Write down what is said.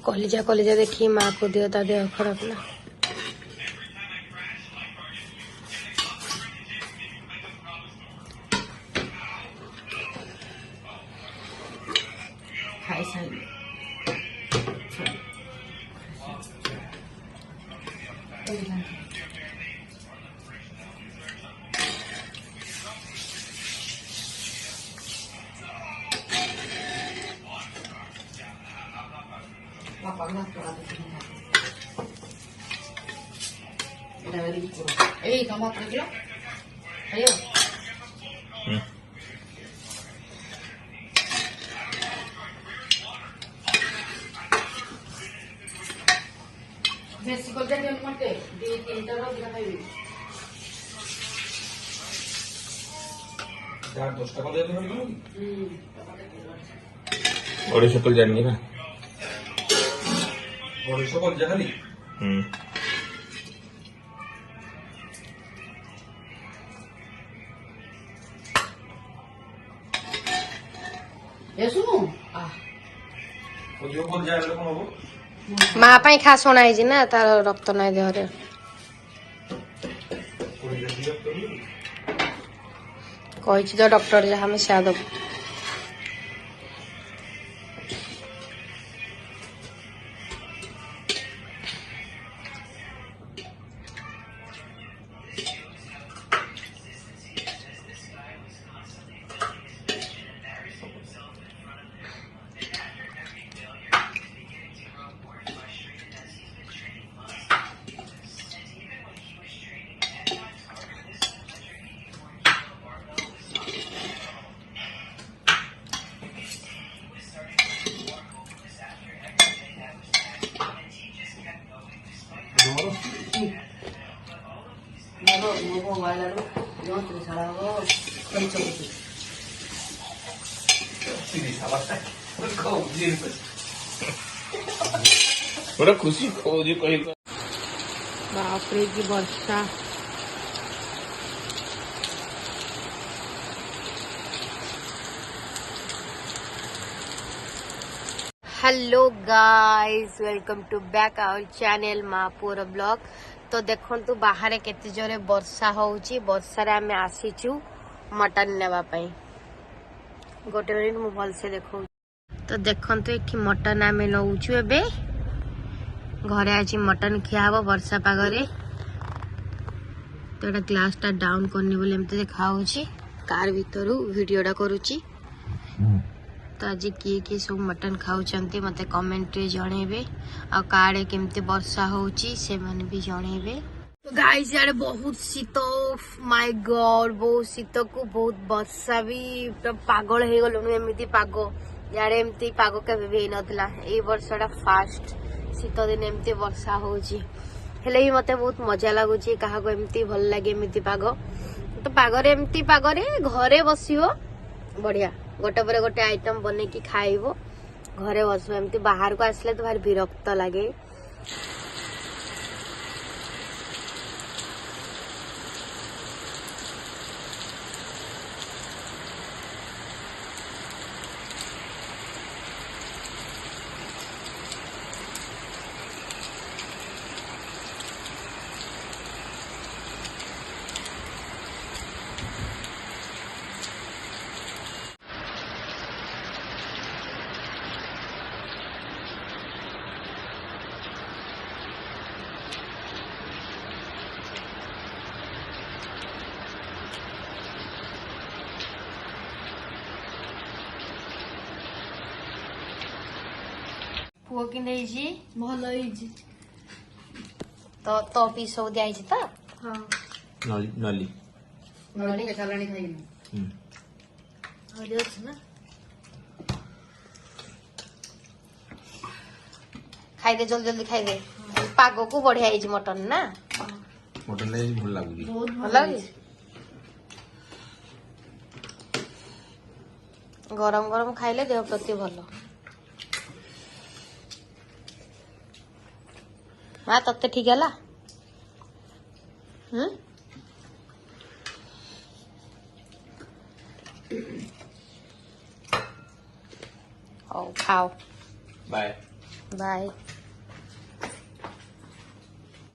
कलिजा कलिजा देखिए माँ को दियो ता देह खराब ना। बड़ी सकल जानी ना बड़ी सकल जानी माँ पाई खास होना है ना तार रक्त नाई देहरे कही तो डॉक्टर जहाँ में से दब बड़ा खुशी खोजी कही बाप रे की वर्षा hello guys welcome to back our channel मापुर ब्लॉग। तो देखंतु बाहर केते जोरे वर्षा होउची वर्षा रे हमें आसीचु मटन नेबा पई गोटे मिनिट मु भल से देखौ। तो देखंतु एठी मटन हमें नउचु एबे घरे आज मटन खिया हबो वर्षा पागरे। तो एटा ग्लास टा डाउन करनी बोले एमते देखाउची कार भीतरु वीडियोटा करूची। तो आज किए किए सब मटन खाऊचंती मते कमेंट रे जणेबे आ काडे केमते वर्षा होउची से माने भी जणेबे। तो गाइस यार बहुत शीत माय गॉड बहुत शीत को बहुत वर्षा भी तो पागल हे गलो एमिति पागो यार एमती पागो केबे भी नथला ए वर्षाटा फास्ट शीत दिन एमती वर्षा होउची हेले ही मते बहुत मजा लागुची काहा को एमती भल लागे एमिति पागो। तो पागरे एमती पागरे घरे बसियो बढ़िया गोटे पर गोटे आइटम बने की खाइबो घरे बसबो एमती बाहर को आसले तो भारी विरक्त लागे। पुओ कि भल तो तो पी सब दिखाई तो हाँ नली नली खालानी खाई ना खाई दे जल्दी जल्दी खाई दे पागो को बढ़िया है मटन ना मटन नहीं भल लागुची भल लागे गरम गरम खाइले देह प्रति भल। हाँ तत्ते ठीक है ला खाओ बाय। बाय।